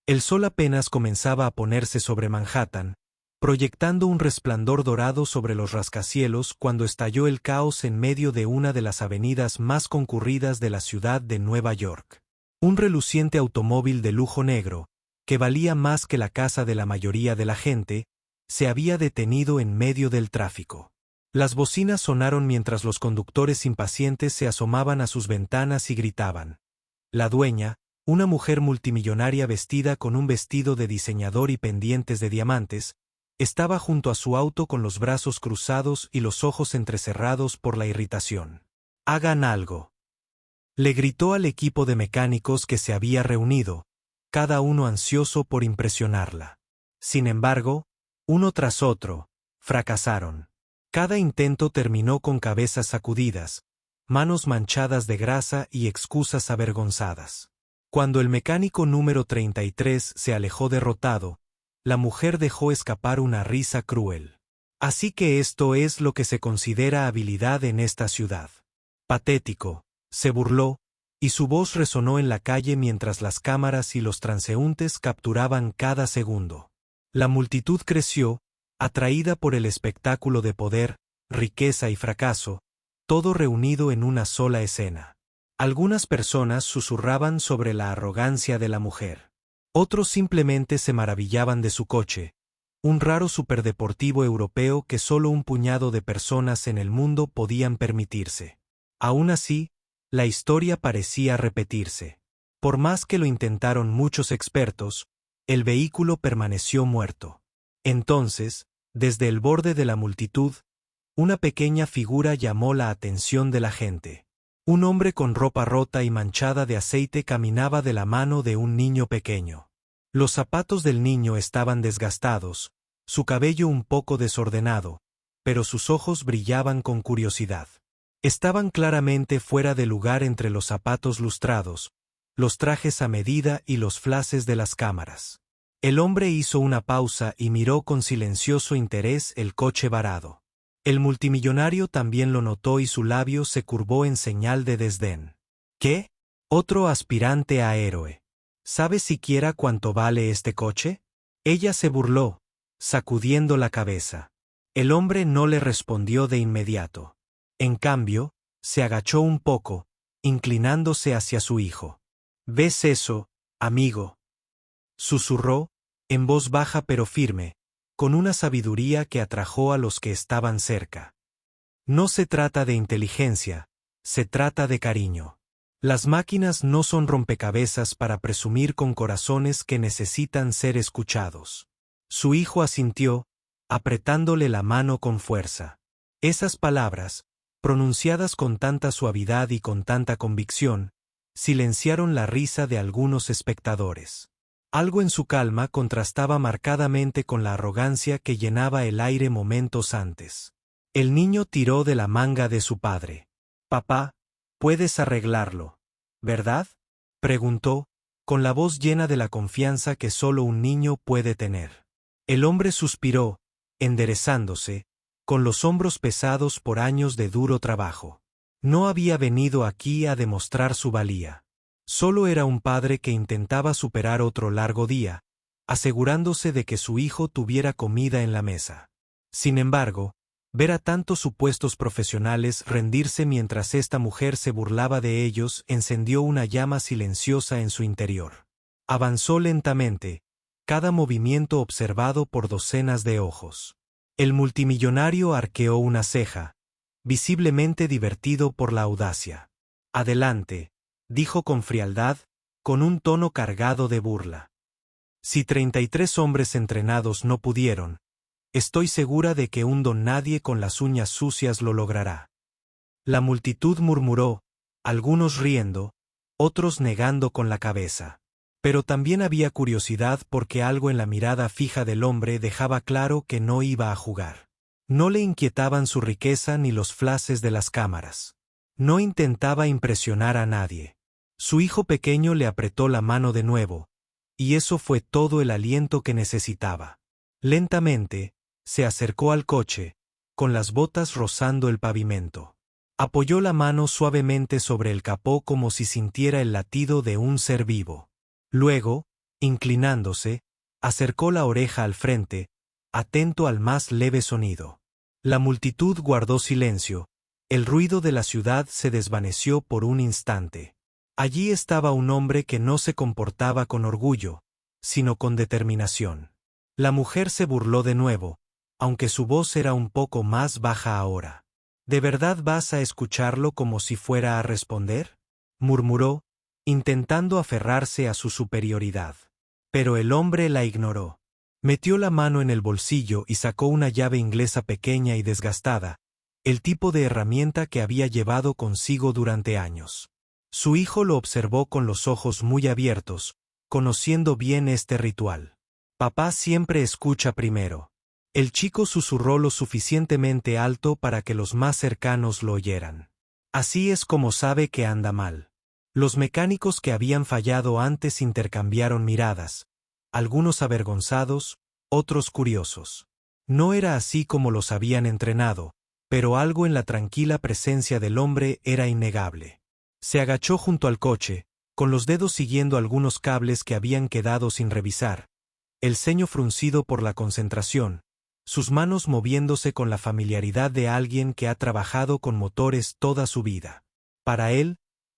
El sol apenas comenzaba a ponerse sobre Manhattan, proyectando un resplandor dorado sobre los rascacielos cuando estalló el caos en medio de una de las avenidas más concurridas de la ciudad de Nueva York. Un reluciente automóvil de lujo negro, que valía más que la casa de la mayoría de la gente, se había detenido en medio del tráfico. Las bocinas sonaron mientras los conductores impacientes se asomaban a sus ventanas y gritaban. La dueña, una mujer multimillonaria vestida con un vestido de diseñador y pendientes de diamantes, estaba junto a su auto con los brazos cruzados y los ojos entrecerrados por la irritación. «Hagan algo», le gritó al equipo de mecánicos que se había reunido, cada uno ansioso por impresionarla. Sin embargo, uno tras otro, fracasaron. Cada intento terminó con cabezas sacudidas, manos manchadas de grasa y excusas avergonzadas. Cuando el mecánico número 33 se alejó derrotado, la mujer dejó escapar una risa cruel. Así que esto es lo que se considera habilidad en esta ciudad. Patético, se burló, y su voz resonó en la calle mientras las cámaras y los transeúntes capturaban cada segundo. La multitud creció, atraída por el espectáculo de poder, riqueza y fracaso, todo reunido en una sola escena. Algunas personas susurraban sobre la arrogancia de la mujer. Otros simplemente se maravillaban de su coche, un raro superdeportivo europeo que solo un puñado de personas en el mundo podían permitirse. Aún así, la historia parecía repetirse. Por más que lo intentaron muchos expertos, el vehículo permaneció muerto. Entonces, desde el borde de la multitud, una pequeña figura llamó la atención de la gente. Un hombre con ropa rota y manchada de aceite caminaba de la mano de un niño pequeño. Los zapatos del niño estaban desgastados, su cabello un poco desordenado, pero sus ojos brillaban con curiosidad. Estaban claramente fuera de lugar entre los zapatos lustrados, los trajes a medida y los flashes de las cámaras. El hombre hizo una pausa y miró con silencioso interés el coche varado. El multimillonario también lo notó y su labio se curvó en señal de desdén. ¿Qué? Otro aspirante a héroe. ¿Sabes siquiera cuánto vale este coche? Ella se burló, sacudiendo la cabeza. El hombre no le respondió de inmediato. En cambio, se agachó un poco, inclinándose hacia su hijo. ¿Ves eso, amigo?, susurró, en voz baja pero firme, con una sabiduría que atrajo a los que estaban cerca. No se trata de inteligencia, se trata de cariño. Las máquinas no son rompecabezas para presumir con corazones que necesitan ser escuchados. Su hijo asintió, apretándole la mano con fuerza. Esas palabras, pronunciadas con tanta suavidad y con tanta convicción, silenciaron la risa de algunos espectadores. Algo en su calma contrastaba marcadamente con la arrogancia que llenaba el aire momentos antes. El niño tiró de la manga de su padre. «Papá, puedes arreglarlo, ¿verdad?», preguntó, con la voz llena de la confianza que solo un niño puede tener. El hombre suspiró, enderezándose, con los hombros pesados por años de duro trabajo. No había venido aquí a demostrar su valía. Solo era un padre que intentaba superar otro largo día, asegurándose de que su hijo tuviera comida en la mesa. Sin embargo, ver a tantos supuestos profesionales rendirse mientras esta mujer se burlaba de ellos encendió una llama silenciosa en su interior. Avanzó lentamente, cada movimiento observado por docenas de ojos. El multimillonario arqueó una ceja, visiblemente divertido por la audacia. «Adelante», dijo con frialdad, con un tono cargado de burla. «Si 33 hombres entrenados no pudieron, estoy segura de que un don nadie con las uñas sucias lo logrará». La multitud murmuró, algunos riendo, otros negando con la cabeza. Pero también había curiosidad porque algo en la mirada fija del hombre dejaba claro que no iba a jugar. No le inquietaban su riqueza ni los flashes de las cámaras. No intentaba impresionar a nadie. Su hijo pequeño le apretó la mano de nuevo, y eso fue todo el aliento que necesitaba. Lentamente, se acercó al coche, con las botas rozando el pavimento. Apoyó la mano suavemente sobre el capó como si sintiera el latido de un ser vivo. Luego, Inclinándose, acercó la oreja al frente, atento al más leve sonido. La multitud guardó silencio. El ruido de la ciudad se desvaneció por un instante. Allí estaba un hombre que no se comportaba con orgullo, sino con determinación. La mujer se burló de nuevo, aunque su voz era un poco más baja ahora. ¿De verdad vas a escucharlo como si fuera a responder?, murmuró, intentando aferrarse a su superioridad. Pero el hombre la ignoró. Metió la mano en el bolsillo y sacó una llave inglesa pequeña y desgastada, el tipo de herramienta que había llevado consigo durante años. Su hijo lo observó con los ojos muy abiertos, conociendo bien este ritual. Papá siempre escucha primero. El chico susurró lo suficientemente alto para que los más cercanos lo oyeran. Así es como sabe que anda mal. Los mecánicos que habían fallado antes intercambiaron miradas, algunos avergonzados, otros curiosos. No era así como los habían entrenado, pero algo en la tranquila presencia del hombre era innegable. Se agachó junto al coche, con los dedos siguiendo algunos cables que habían quedado sin revisar, el ceño fruncido por la concentración, sus manos moviéndose con la familiaridad de alguien que ha trabajado con motores toda su vida. Para él,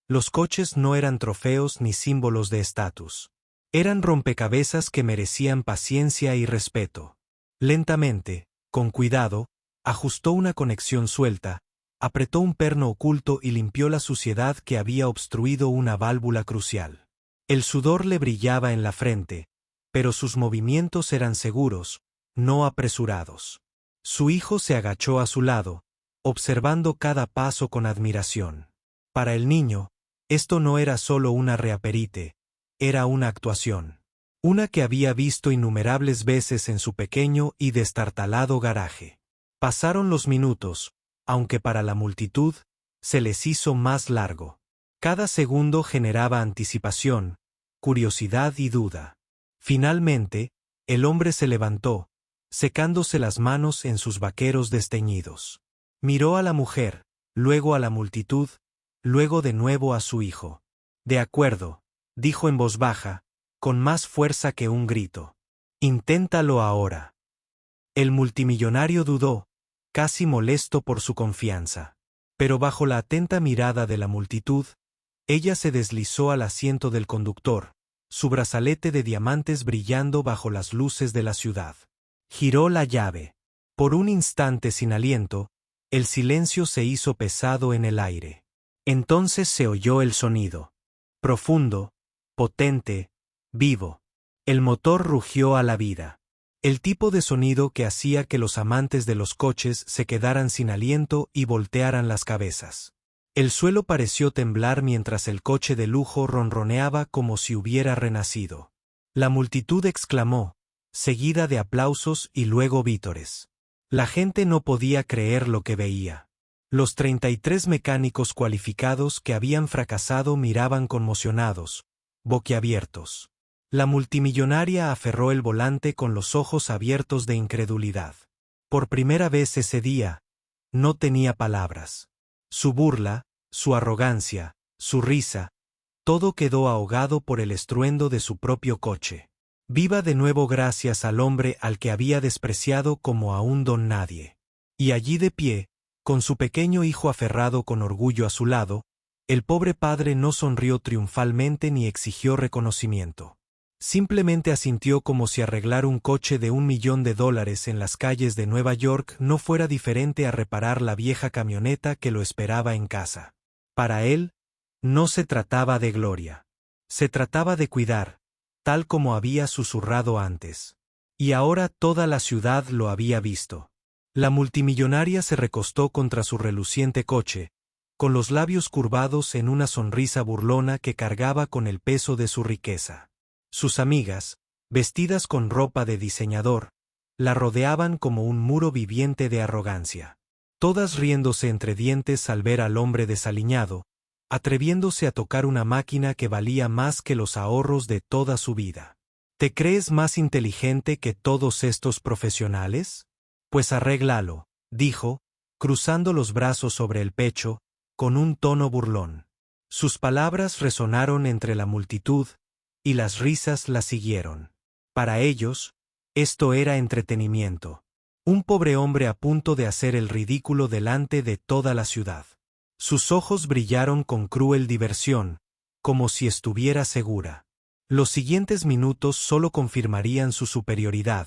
los coches no eran trofeos ni símbolos de estatus. Eran rompecabezas que merecían paciencia y respeto. Lentamente, con cuidado, ajustó una conexión suelta, apretó un perno oculto y limpió la suciedad que había obstruido una válvula crucial. El sudor le brillaba en la frente, pero sus movimientos eran seguros, no apresurados. Su hijo se agachó a su lado, observando cada paso con admiración. Para el niño, esto no era solo una reaperite, era una actuación. Una que había visto innumerables veces en su pequeño y destartalado garaje. Pasaron los minutos, aunque para la multitud, se les hizo más largo. Cada segundo generaba anticipación, curiosidad y duda. Finalmente, el hombre se levantó, secándose las manos en sus vaqueros desteñidos. Miró a la mujer, luego a la multitud, luego de nuevo a su hijo. De acuerdo, dijo en voz baja, con más fuerza que un grito. Inténtalo ahora. El multimillonario dudó, casi molesto por su confianza. Pero bajo la atenta mirada de la multitud, ella se deslizó al asiento del conductor, su brazalete de diamantes brillando bajo las luces de la ciudad. Giró la llave. Por un instante sin aliento, el silencio se hizo pesado en el aire. Entonces se oyó el sonido. Profundo, potente, vivo. El motor rugió a la vida. El tipo de sonido que hacía que los amantes de los coches se quedaran sin aliento y voltearan las cabezas. El suelo pareció temblar mientras el coche de lujo ronroneaba como si hubiera renacido. La multitud exclamó, seguida de aplausos y luego vítores. La gente no podía creer lo que veía. Los 33 mecánicos cualificados que habían fracasado miraban conmocionados, boquiabiertos. La multimillonaria aferró el volante con los ojos abiertos de incredulidad. Por primera vez ese día, no tenía palabras. Su burla, su arrogancia, su risa, todo quedó ahogado por el estruendo de su propio coche. Viva de nuevo gracias al hombre al que había despreciado como a un don nadie. Y allí de pie, con su pequeño hijo aferrado con orgullo a su lado, el pobre padre no sonrió triunfalmente ni exigió reconocimiento. Simplemente asintió como si arreglar un coche de $1 millón en las calles de Nueva York no fuera diferente a reparar la vieja camioneta que lo esperaba en casa. Para él, no se trataba de gloria. Se trataba de cuidar, tal como había susurrado antes. Y ahora toda la ciudad lo había visto. La multimillonaria se recostó contra su reluciente coche, con los labios curvados en una sonrisa burlona que cargaba con el peso de su riqueza. Sus amigas, vestidas con ropa de diseñador, la rodeaban como un muro viviente de arrogancia. Todas riéndose entre dientes al ver al hombre desaliñado, atreviéndose a tocar una máquina que valía más que los ahorros de toda su vida. ¿Te crees más inteligente que todos estos profesionales? Pues arréglalo, dijo, cruzando los brazos sobre el pecho, con un tono burlón. Sus palabras resonaron entre la multitud, y las risas la siguieron. Para ellos, esto era entretenimiento. Un pobre hombre a punto de hacer el ridículo delante de toda la ciudad. Sus ojos brillaron con cruel diversión, como si estuviera segura. Los siguientes minutos solo confirmarían su superioridad,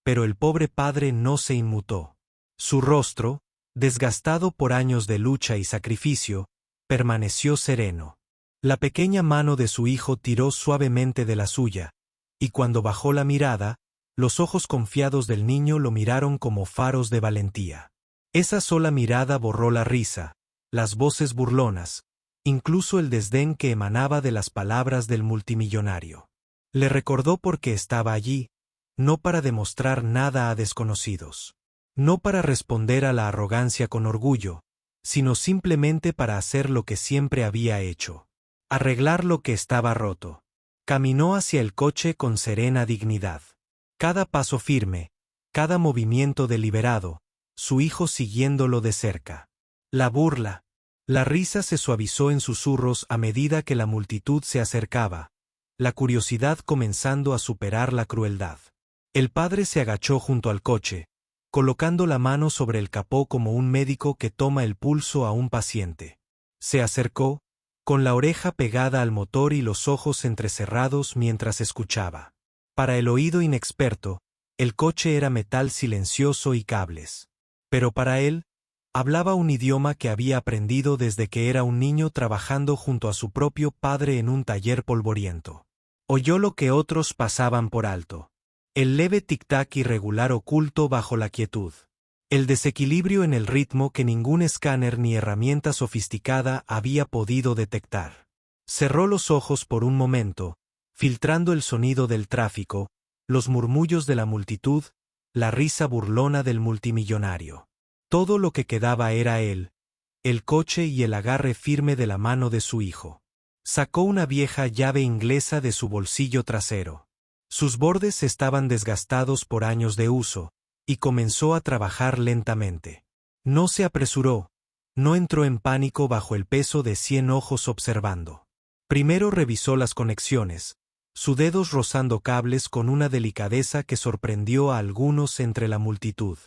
pero el pobre padre no se inmutó. Su rostro, desgastado por años de lucha y sacrificio, permaneció sereno. La pequeña mano de su hijo tiró suavemente de la suya, y cuando bajó la mirada, los ojos confiados del niño lo miraron como faros de valentía. Esa sola mirada borró la risa, las voces burlonas, incluso el desdén que emanaba de las palabras del multimillonario. Le recordó por qué estaba allí, no para demostrar nada a desconocidos, no para responder a la arrogancia con orgullo, sino simplemente para hacer lo que siempre había hecho: arreglar lo que estaba roto. Caminó hacia el coche con serena dignidad. Cada paso firme, cada movimiento deliberado, su hijo siguiéndolo de cerca. La burla, la risa se suavizó en susurros a medida que la multitud se acercaba, la curiosidad comenzando a superar la crueldad. El padre se agachó junto al coche, colocando la mano sobre el capó como un médico que toma el pulso a un paciente. Se acercó, con la oreja pegada al motor y los ojos entrecerrados mientras escuchaba. Para el oído inexperto, el coche era metal silencioso y cables. Pero para él, hablaba un idioma que había aprendido desde que era un niño trabajando junto a su propio padre en un taller polvoriento. Oyó lo que otros pasaban por alto: el leve tic-tac irregular oculto bajo la quietud. El desequilibrio en el ritmo que ningún escáner ni herramienta sofisticada había podido detectar. Cerró los ojos por un momento, filtrando el sonido del tráfico, los murmullos de la multitud, la risa burlona del multimillonario. Todo lo que quedaba era él, el coche y el agarre firme de la mano de su hijo. Sacó una vieja llave inglesa de su bolsillo trasero. Sus bordes estaban desgastados por años de uso, y comenzó a trabajar lentamente. No se apresuró, no entró en pánico bajo el peso de 100 ojos observando. Primero revisó las conexiones, sus dedos rozando cables con una delicadeza que sorprendió a algunos entre la multitud.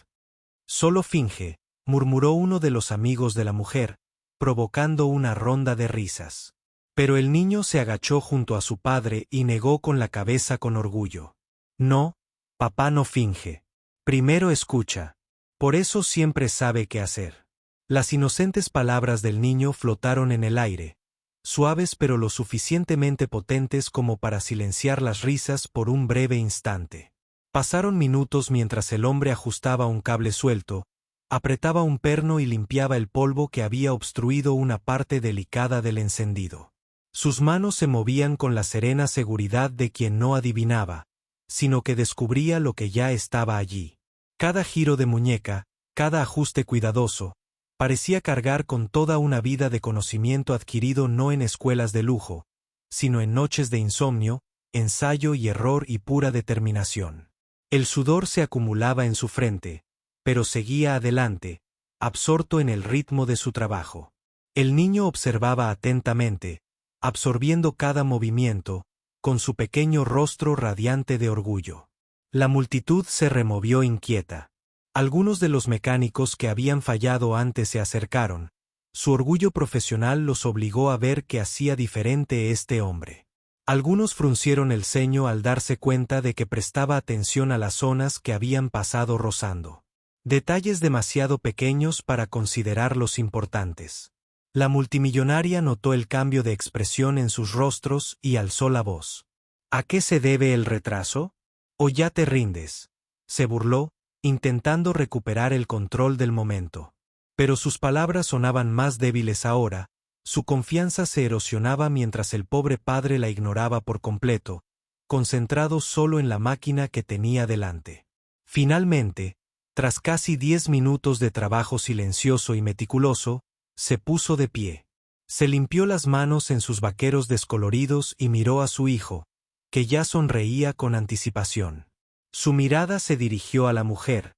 «Solo finge», murmuró uno de los amigos de la mujer, provocando una ronda de risas. Pero el niño se agachó junto a su padre y negó con la cabeza con orgullo. «No, papá no finge. Primero escucha. Por eso siempre sabe qué hacer». Las inocentes palabras del niño flotaron en el aire, suaves pero lo suficientemente potentes como para silenciar las risas por un breve instante. Pasaron minutos mientras el hombre ajustaba un cable suelto, apretaba un perno y limpiaba el polvo que había obstruido una parte delicada del encendido. Sus manos se movían con la serena seguridad de quien no adivinaba, sino que descubría lo que ya estaba allí. Cada giro de muñeca, cada ajuste cuidadoso, parecía cargar con toda una vida de conocimiento adquirido no en escuelas de lujo, sino en noches de insomnio, ensayo y error y pura determinación. El sudor se acumulaba en su frente, pero seguía adelante, absorto en el ritmo de su trabajo. El niño observaba atentamente, absorbiendo cada movimiento, con su pequeño rostro radiante de orgullo. La multitud se removió inquieta. Algunos de los mecánicos que habían fallado antes se acercaron. Su orgullo profesional los obligó a ver qué hacía diferente este hombre. Algunos fruncieron el ceño al darse cuenta de que prestaba atención a las zonas que habían pasado rozando. Detalles demasiado pequeños para considerarlos importantes. La multimillonaria notó el cambio de expresión en sus rostros y alzó la voz. «¿A qué se debe el retraso? ¿O ya te rindes?», se burló, intentando recuperar el control del momento. Pero sus palabras sonaban más débiles ahora. Su confianza se erosionaba mientras el pobre padre la ignoraba por completo, concentrado solo en la máquina que tenía delante. Finalmente, tras casi 10 minutos de trabajo silencioso y meticuloso, se puso de pie. Se limpió las manos en sus vaqueros descoloridos y miró a su hijo, que ya sonreía con anticipación. Su mirada se dirigió a la mujer,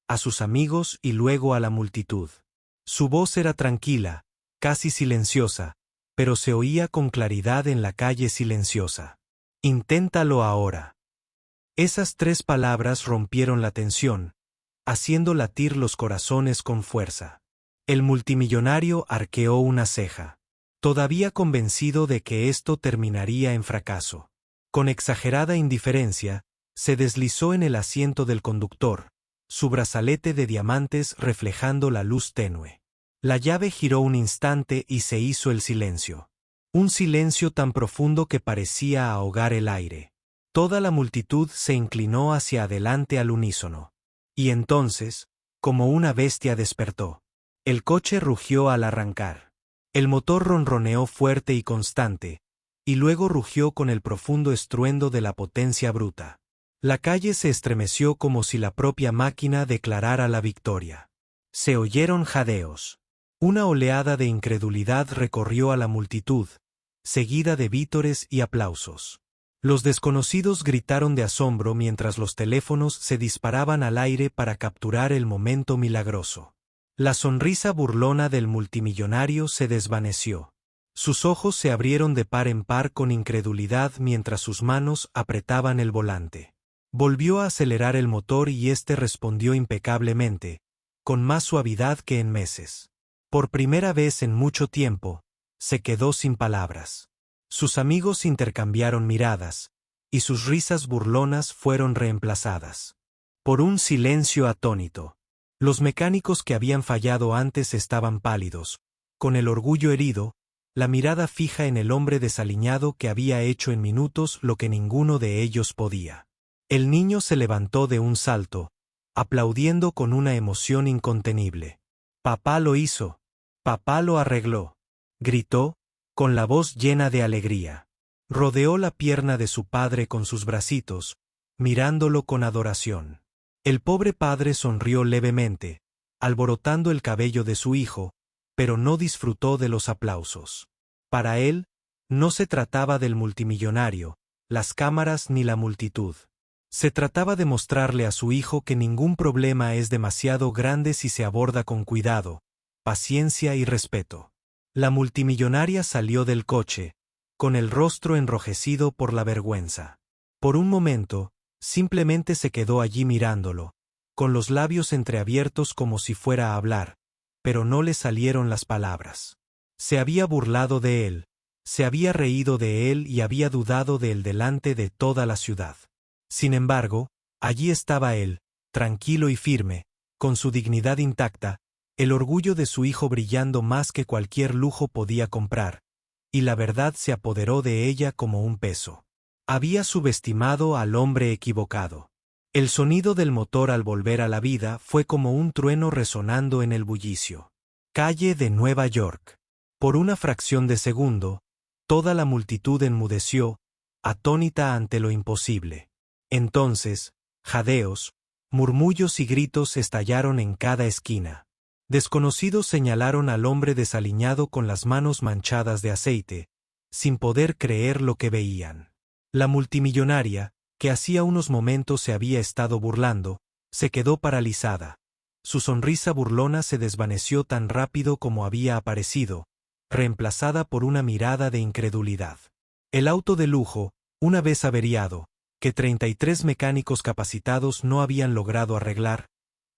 a sus amigos y luego a la multitud. Su voz era tranquila, casi silenciosa, pero se oía con claridad en la calle silenciosa. Inténtalo ahora. Esas 3 palabras rompieron la tensión, haciendo latir los corazones con fuerza. El multimillonario arqueó una ceja, todavía convencido de que esto terminaría en fracaso. Con exagerada indiferencia, se deslizó en el asiento del conductor, su brazalete de diamantes reflejando la luz tenue. La llave giró un instante y se hizo el silencio. Un silencio tan profundo que parecía ahogar el aire. Toda la multitud se inclinó hacia adelante al unísono. Y entonces, como una bestia despertó. El coche rugió al arrancar. El motor ronroneó fuerte y constante, y luego rugió con el profundo estruendo de la potencia bruta. La calle se estremeció como si la propia máquina declarara la victoria. Se oyeron jadeos. Una oleada de incredulidad recorrió a la multitud, seguida de vítores y aplausos. Los desconocidos gritaron de asombro mientras los teléfonos se disparaban al aire para capturar el momento milagroso. La sonrisa burlona del multimillonario se desvaneció. Sus ojos se abrieron de par en par con incredulidad mientras sus manos apretaban el volante. Volvió a acelerar el motor y éste respondió impecablemente, con más suavidad que en meses. Por primera vez en mucho tiempo, se quedó sin palabras. Sus amigos intercambiaron miradas, y sus risas burlonas fueron reemplazadas por un silencio atónito. Los mecánicos que habían fallado antes estaban pálidos, con el orgullo herido, la mirada fija en el hombre desaliñado que había hecho en minutos lo que ninguno de ellos podía. El niño se levantó de un salto, aplaudiendo con una emoción incontenible. «Papá lo hizo. Papá lo arregló», gritó, con la voz llena de alegría. Rodeó la pierna de su padre con sus bracitos, mirándolo con adoración. El pobre padre sonrió levemente, alborotando el cabello de su hijo, pero no disfrutó de los aplausos. Para él, no se trataba del multimillonario, las cámaras ni la multitud. Se trataba de mostrarle a su hijo que ningún problema es demasiado grande si se aborda con cuidado, paciencia y respeto. La multimillonaria salió del coche, con el rostro enrojecido por la vergüenza. Por un momento, simplemente se quedó allí mirándolo, con los labios entreabiertos como si fuera a hablar, pero no le salieron las palabras. Se había burlado de él, se había reído de él y había dudado de él delante de toda la ciudad. Sin embargo, allí estaba él, tranquilo y firme, con su dignidad intacta, el orgullo de su hijo brillando más que cualquier lujo podía comprar, y la verdad se apoderó de ella como un peso. Había subestimado al hombre equivocado. El sonido del motor al volver a la vida fue como un trueno resonando en el bullicio. Calle de Nueva York. Por una fracción de segundo, toda la multitud enmudeció, atónita ante lo imposible. Entonces, jadeos, murmullos y gritos estallaron en cada esquina. Desconocidos señalaron al hombre desaliñado con las manos manchadas de aceite, sin poder creer lo que veían. La multimillonaria, que hacía unos momentos se había estado burlando, se quedó paralizada. Su sonrisa burlona se desvaneció tan rápido como había aparecido, reemplazada por una mirada de incredulidad. El auto de lujo, una vez averiado, que 33 mecánicos capacitados no habían logrado arreglar,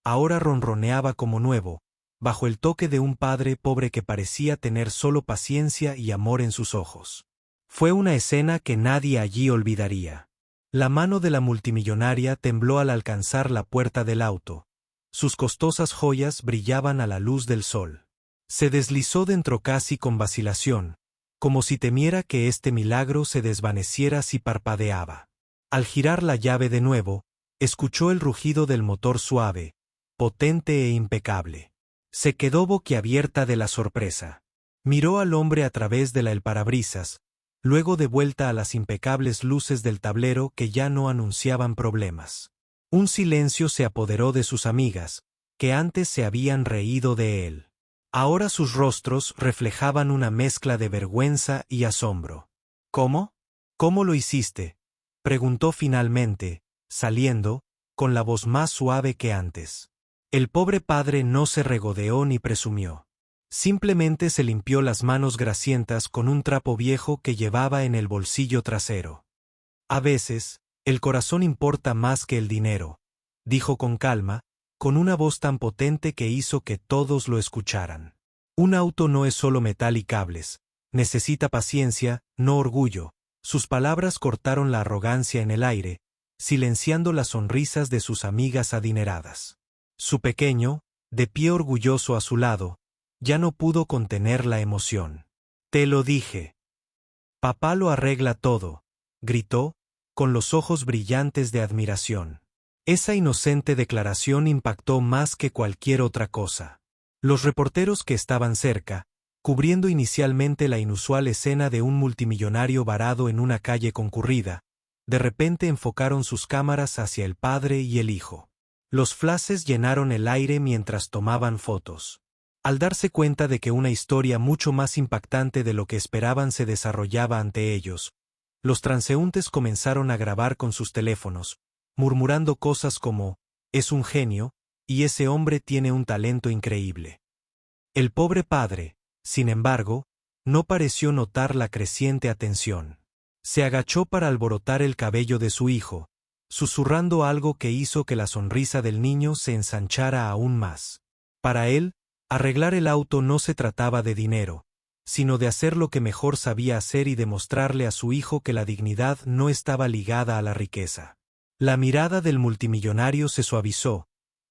ahora ronroneaba como nuevo, bajo el toque de un padre pobre que parecía tener solo paciencia y amor en sus ojos. Fue una escena que nadie allí olvidaría. La mano de la multimillonaria tembló al alcanzar la puerta del auto. Sus costosas joyas brillaban a la luz del sol. Se deslizó dentro casi con vacilación, como si temiera que este milagro se desvaneciera si parpadeaba. Al girar la llave de nuevo, escuchó el rugido del motor suave, potente e impecable. Se quedó boquiabierta de la sorpresa. Miró al hombre a través de el parabrisas, luego de vuelta a las impecables luces del tablero que ya no anunciaban problemas. Un silencio se apoderó de sus amigas, que antes se habían reído de él. Ahora sus rostros reflejaban una mezcla de vergüenza y asombro. «¿Cómo? ¿Cómo lo hiciste?», preguntó finalmente, saliendo, con la voz más suave que antes. El pobre padre no se regodeó ni presumió. Simplemente se limpió las manos grasientas con un trapo viejo que llevaba en el bolsillo trasero. A veces, el corazón importa más que el dinero, dijo con calma, con una voz tan potente que hizo que todos lo escucharan. Un auto no es solo metal y cables, necesita paciencia, no orgullo. Sus palabras cortaron la arrogancia en el aire, silenciando las sonrisas de sus amigas adineradas. Su pequeño, de pie orgulloso a su lado, ya no pudo contener la emoción. Te lo dije. Papá lo arregla todo, gritó, con los ojos brillantes de admiración. Esa inocente declaración impactó más que cualquier otra cosa. Los reporteros que estaban cerca, cubriendo inicialmente la inusual escena de un multimillonario varado en una calle concurrida, de repente enfocaron sus cámaras hacia el padre y el hijo. Los flashes llenaron el aire mientras tomaban fotos. Al darse cuenta de que una historia mucho más impactante de lo que esperaban se desarrollaba ante ellos, los transeúntes comenzaron a grabar con sus teléfonos, murmurando cosas como, «Es un genio, y ese hombre tiene un talento increíble». El pobre padre, sin embargo, no pareció notar la creciente atención. Se agachó para alborotar el cabello de su hijo, susurrando algo que hizo que la sonrisa del niño se ensanchara aún más. Para él, arreglar el auto no se trataba de dinero, sino de hacer lo que mejor sabía hacer y demostrarle a su hijo que la dignidad no estaba ligada a la riqueza. La mirada del multimillonario se suavizó,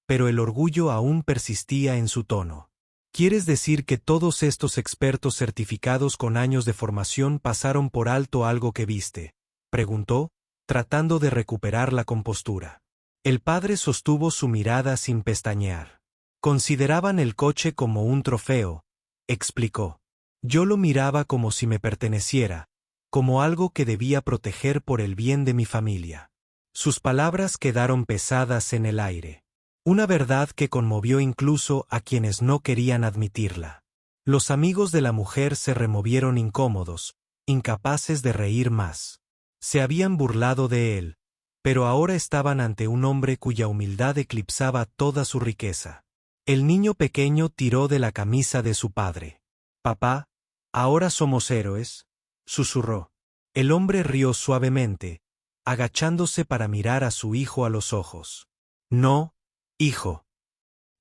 pero el orgullo aún persistía en su tono. ¿Quieres decir que todos estos expertos certificados con años de formación pasaron por alto algo que viste?, preguntó, tratando de recuperar la compostura. El padre sostuvo su mirada sin pestañear. Consideraban el coche como un trofeo, explicó. Yo lo miraba como si me perteneciera, como algo que debía proteger por el bien de mi familia. Sus palabras quedaron pesadas en el aire. Una verdad que conmovió incluso a quienes no querían admitirla. Los amigos de la mujer se removieron incómodos, incapaces de reír más. Se habían burlado de él, pero ahora estaban ante un hombre cuya humildad eclipsaba toda su riqueza. El niño pequeño tiró de la camisa de su padre. «Papá, ahora somos héroes», susurró. El hombre rió suavemente, agachándose para mirar a su hijo a los ojos. «No, hijo.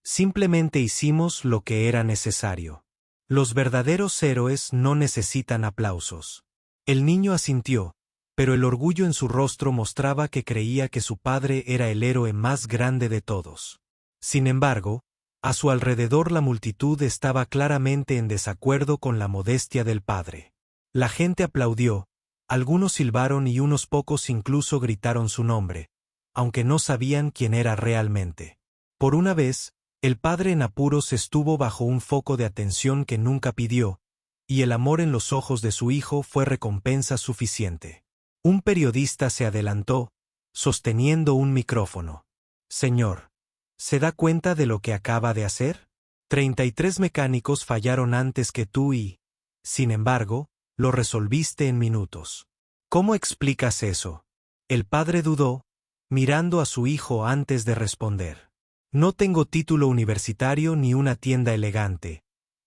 Simplemente hicimos lo que era necesario. Los verdaderos héroes no necesitan aplausos». El niño asintió, pero el orgullo en su rostro mostraba que creía que su padre era el héroe más grande de todos. Sin embargo, a su alrededor la multitud estaba claramente en desacuerdo con la modestia del padre. La gente aplaudió, algunos silbaron y unos pocos incluso gritaron su nombre, aunque no sabían quién era realmente. Por una vez, el padre en apuros estuvo bajo un foco de atención que nunca pidió, y el amor en los ojos de su hijo fue recompensa suficiente. Un periodista se adelantó, sosteniendo un micrófono. «Señor, ¿se da cuenta de lo que acaba de hacer? 33 mecánicos fallaron antes que tú y, sin embargo, lo resolviste en minutos. ¿Cómo explicas eso?». El padre dudó, mirando a su hijo antes de responder. «No tengo título universitario ni una tienda elegante»,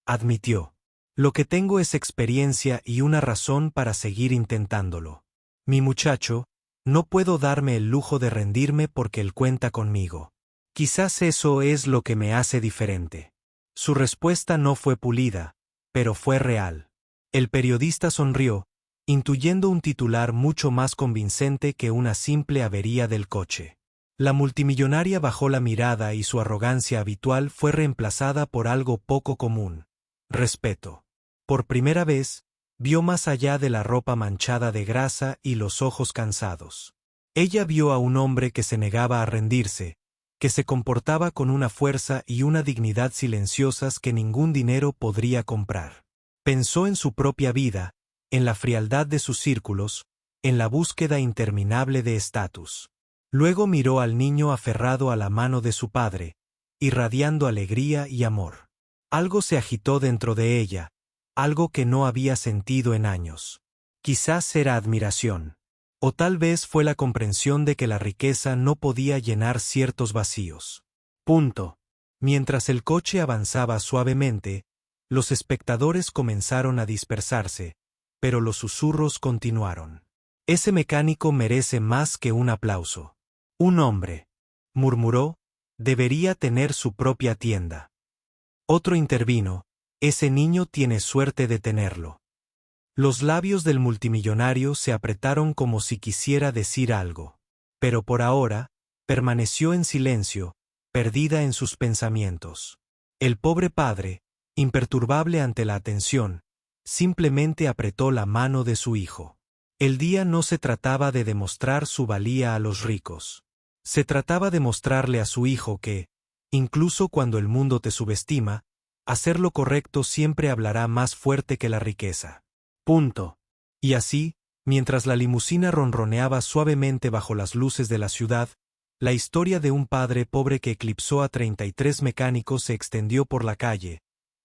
admitió. «Lo que tengo es experiencia y una razón para seguir intentándolo. Mi muchacho, no puedo darme el lujo de rendirme porque él cuenta conmigo. Quizás eso es lo que me hace diferente». Su respuesta no fue pulida, pero fue real. El periodista sonrió, intuyendo un titular mucho más convincente que una simple avería del coche. La multimillonaria bajó la mirada y su arrogancia habitual fue reemplazada por algo poco común: respeto. Por primera vez, vio más allá de la ropa manchada de grasa y los ojos cansados. Ella vio a un hombre que se negaba a rendirse, que se comportaba con una fuerza y una dignidad silenciosas que ningún dinero podría comprar. Pensó en su propia vida, en la frialdad de sus círculos, en la búsqueda interminable de estatus. Luego miró al niño aferrado a la mano de su padre, irradiando alegría y amor. Algo se agitó dentro de ella, algo que no había sentido en años. Quizás era admiración. O tal vez fue la comprensión de que la riqueza no podía llenar ciertos vacíos. Punto. Mientras el coche avanzaba suavemente, los espectadores comenzaron a dispersarse, pero los susurros continuaron. Ese mecánico merece más que un aplauso. Un hombre, murmuró, debería tener su propia tienda. Otro intervino, ese niño tiene suerte de tenerlo. Los labios del multimillonario se apretaron como si quisiera decir algo. Pero por ahora, permaneció en silencio, perdida en sus pensamientos. El pobre padre, imperturbable ante la atención, simplemente apretó la mano de su hijo. El día no se trataba de demostrar su valía a los ricos. Se trataba de mostrarle a su hijo que, incluso cuando el mundo te subestima, hacer lo correcto siempre hablará más fuerte que la riqueza. Punto. Y así, mientras la limusina ronroneaba suavemente bajo las luces de la ciudad, la historia de un padre pobre que eclipsó a 33 mecánicos se extendió por la calle,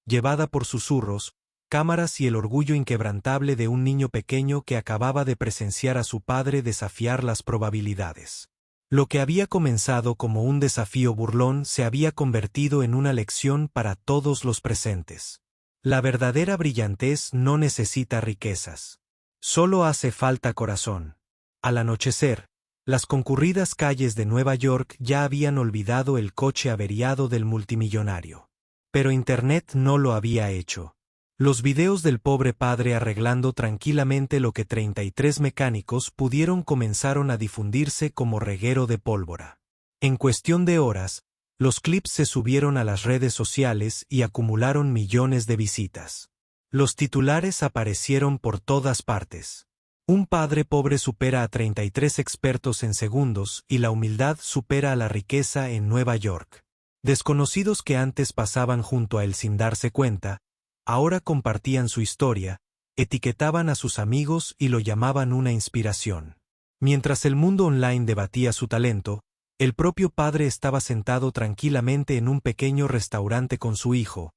llevada por susurros, cámaras y el orgullo inquebrantable de un niño pequeño que acababa de presenciar a su padre desafiar las probabilidades. Lo que había comenzado como un desafío burlón se había convertido en una lección para todos los presentes. La verdadera brillantez no necesita riquezas. Solo hace falta corazón. Al anochecer, las concurridas calles de Nueva York ya habían olvidado el coche averiado del multimillonario. Pero Internet no lo había hecho. Los videos del pobre padre arreglando tranquilamente lo que 33 mecánicos pudieron comenzaron a difundirse como reguero de pólvora. En cuestión de horas, los clips se subieron a las redes sociales y acumularon millones de visitas. Los titulares aparecieron por todas partes. Un padre pobre supera a 33 expertos en segundos y la humildad supera a la riqueza en Nueva York. Desconocidos que antes pasaban junto a él sin darse cuenta, ahora compartían su historia, etiquetaban a sus amigos y lo llamaban una inspiración. Mientras el mundo online debatía su talento, el propio padre estaba sentado tranquilamente en un pequeño restaurante con su hijo,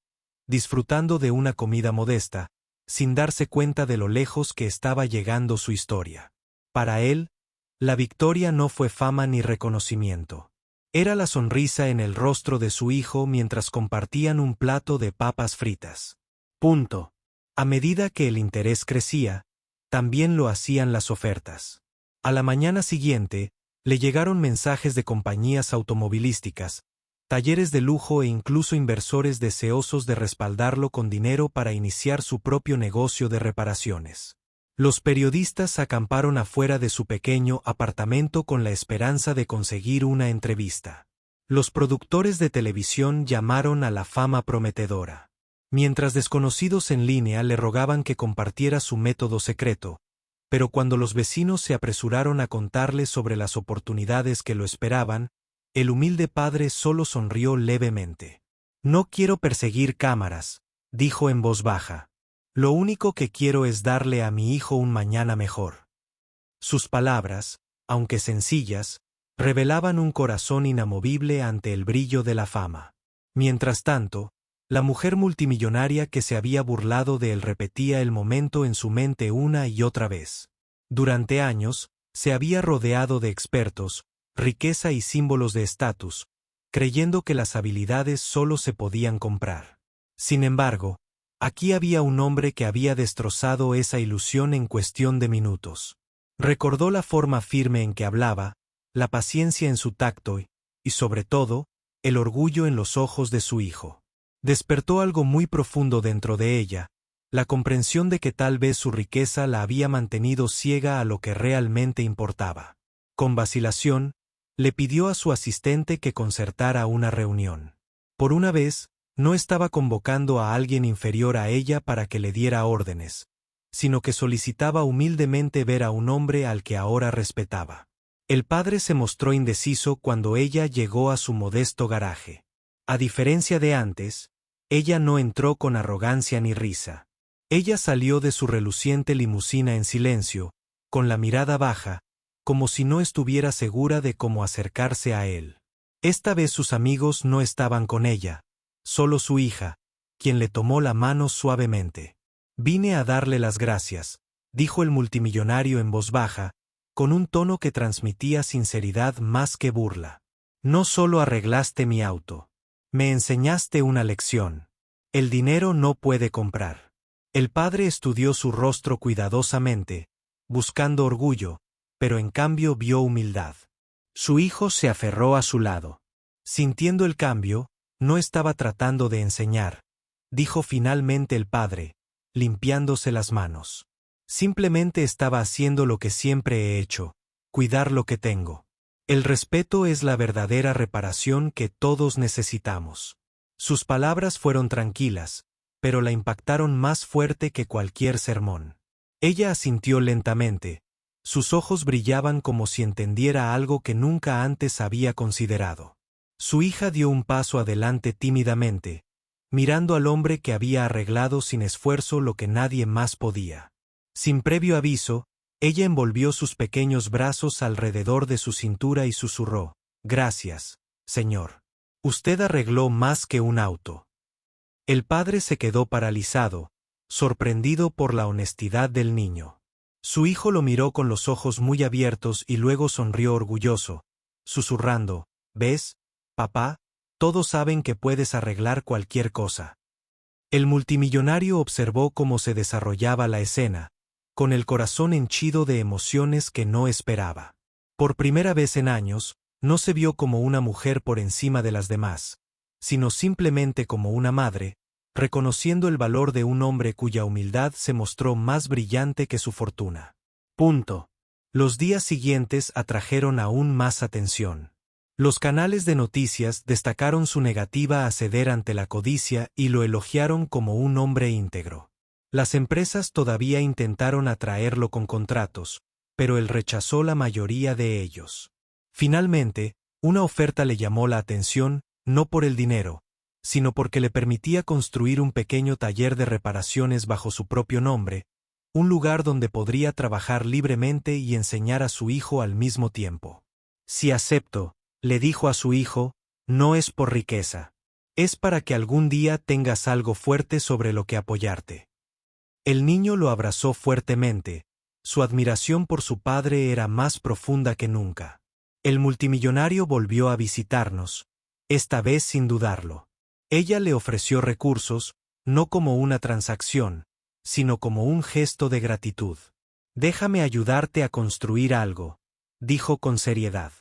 disfrutando de una comida modesta, sin darse cuenta de lo lejos que estaba llegando su historia. Para él, la victoria no fue fama ni reconocimiento. Era la sonrisa en el rostro de su hijo mientras compartían un plato de papas fritas. Punto. A medida que el interés crecía, también lo hacían las ofertas. A la mañana siguiente, le llegaron mensajes de compañías automovilísticas, talleres de lujo e incluso inversores deseosos de respaldarlo con dinero para iniciar su propio negocio de reparaciones. Los periodistas acamparon afuera de su pequeño apartamento con la esperanza de conseguir una entrevista. Los productores de televisión llamaron a la fama prometedora. Mientras desconocidos en línea le rogaban que compartiera su método secreto, pero cuando los vecinos se apresuraron a contarle sobre las oportunidades que lo esperaban, el humilde padre solo sonrió levemente. No quiero perseguir cámaras, dijo en voz baja. Lo único que quiero es darle a mi hijo un mañana mejor. Sus palabras, aunque sencillas, revelaban un corazón inamovible ante el brillo de la fama. Mientras tanto, la mujer multimillonaria que se había burlado de él repetía el momento en su mente una y otra vez. Durante años, se había rodeado de expertos, riqueza y símbolos de estatus, creyendo que las habilidades solo se podían comprar. Sin embargo, aquí había un hombre que había destrozado esa ilusión en cuestión de minutos. Recordó la forma firme en que hablaba, la paciencia en su tacto y, sobre todo, el orgullo en los ojos de su hijo. Despertó algo muy profundo dentro de ella, la comprensión de que tal vez su riqueza la había mantenido ciega a lo que realmente importaba. Con vacilación, le pidió a su asistente que concertara una reunión. Por una vez, no estaba convocando a alguien inferior a ella para que le diera órdenes, sino que solicitaba humildemente ver a un hombre al que ahora respetaba. El padre se mostró indeciso cuando ella llegó a su modesto garaje. A diferencia de antes, ella no entró con arrogancia ni risa. Ella salió de su reluciente limusina en silencio, con la mirada baja, como si no estuviera segura de cómo acercarse a él. Esta vez sus amigos no estaban con ella, solo su hija, quien le tomó la mano suavemente. «Vine a darle las gracias», dijo el multimillonario en voz baja, con un tono que transmitía sinceridad más que burla. «No solo arreglaste mi auto. Me enseñaste una lección. El dinero no puede comprar». El padre estudió su rostro cuidadosamente, buscando orgullo, pero en cambio vio humildad. Su hijo se aferró a su lado. Sintiendo el cambio, no estaba tratando de enseñar, dijo finalmente el padre, limpiándose las manos. Simplemente estaba haciendo lo que siempre he hecho, cuidar lo que tengo. El respeto es la verdadera reparación que todos necesitamos. Sus palabras fueron tranquilas, pero la impactaron más fuerte que cualquier sermón. Ella asintió lentamente. Sus ojos brillaban como si entendiera algo que nunca antes había considerado. Su hija dio un paso adelante tímidamente, mirando al hombre que había arreglado sin esfuerzo lo que nadie más podía. Sin previo aviso, ella envolvió sus pequeños brazos alrededor de su cintura y susurró: «Gracias, señor. Usted arregló más que un auto». El padre se quedó paralizado, sorprendido por la honestidad del niño. Su hijo lo miró con los ojos muy abiertos y luego sonrió orgulloso, susurrando: «¿Ves, papá? Todos saben que puedes arreglar cualquier cosa». El multimillonario observó cómo se desarrollaba la escena, con el corazón henchido de emociones que no esperaba. Por primera vez en años, no se vio como una mujer por encima de las demás, sino simplemente como una madre, reconociendo el valor de un hombre cuya humildad se mostró más brillante que su fortuna. Los días siguientes atrajeron aún más atención. Los canales de noticias destacaron su negativa a ceder ante la codicia y lo elogiaron como un hombre íntegro. Las empresas todavía intentaron atraerlo con contratos, pero él rechazó la mayoría de ellos. Finalmente, una oferta le llamó la atención, no por el dinero, sino porque le permitía construir un pequeño taller de reparaciones bajo su propio nombre, un lugar donde podría trabajar libremente y enseñar a su hijo al mismo tiempo. «Si acepto», le dijo a su hijo, «no es por riqueza. Es para que algún día tengas algo fuerte sobre lo que apoyarte». El niño lo abrazó fuertemente. Su admiración por su padre era más profunda que nunca. El multimillonario volvió a visitarnos, esta vez sin dudarlo. Ella le ofreció recursos, no como una transacción, sino como un gesto de gratitud. «Déjame ayudarte a construir algo», dijo con seriedad.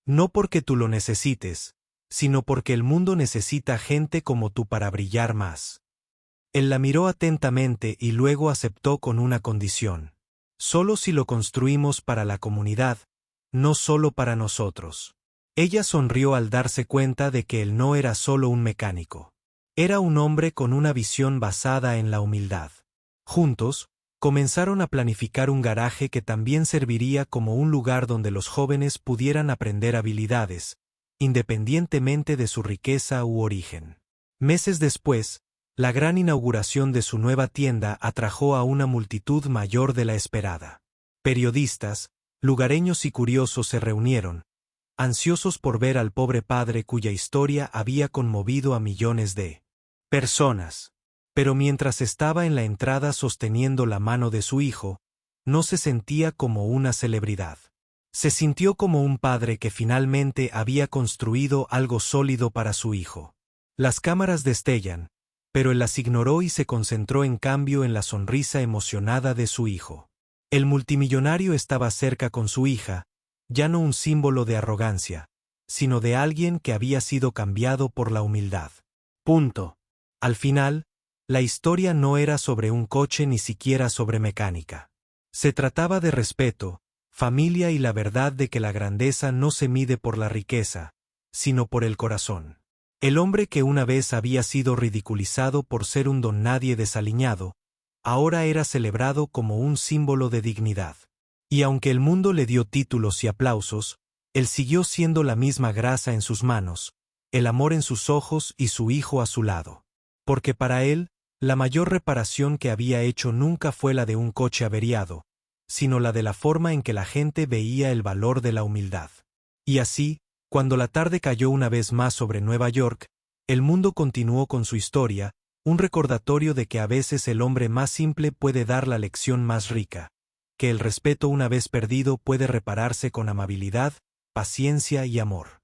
«No porque tú lo necesites, sino porque el mundo necesita gente como tú para brillar más». Él la miró atentamente y luego aceptó con una condición. «Solo si lo construimos para la comunidad, no solo para nosotros». Ella sonrió al darse cuenta de que él no era solo un mecánico. Era un hombre con una visión basada en la humildad. Juntos, comenzaron a planificar un garaje que también serviría como un lugar donde los jóvenes pudieran aprender habilidades, independientemente de su riqueza u origen. Meses después, la gran inauguración de su nueva tienda atrajo a una multitud mayor de la esperada. Periodistas, lugareños y curiosos se reunieron, ansiosos por ver al pobre padre cuya historia había conmovido a millones de personas. Pero mientras estaba en la entrada sosteniendo la mano de su hijo, no se sentía como una celebridad. Se sintió como un padre que finalmente había construido algo sólido para su hijo. Las cámaras destellan, pero él las ignoró y se concentró en cambio en la sonrisa emocionada de su hijo. El multimillonario estaba cerca con su hija, ya no un símbolo de arrogancia, sino de alguien que había sido cambiado por la humildad. Al final, la historia no era sobre un coche ni siquiera sobre mecánica. Se trataba de respeto, familia y la verdad de que la grandeza no se mide por la riqueza, sino por el corazón. El hombre que una vez había sido ridiculizado por ser un don nadie desaliñado, ahora era celebrado como un símbolo de dignidad. Y aunque el mundo le dio títulos y aplausos, él siguió siendo la misma grasa en sus manos, el amor en sus ojos y su hijo a su lado. Porque para él, la mayor reparación que había hecho nunca fue la de un coche averiado, sino la de la forma en que la gente veía el valor de la humildad. Y así, cuando la tarde cayó una vez más sobre Nueva York, el mundo continuó con su historia, un recordatorio de que a veces el hombre más simple puede dar la lección más rica, que el respeto una vez perdido puede repararse con amabilidad, paciencia y amor.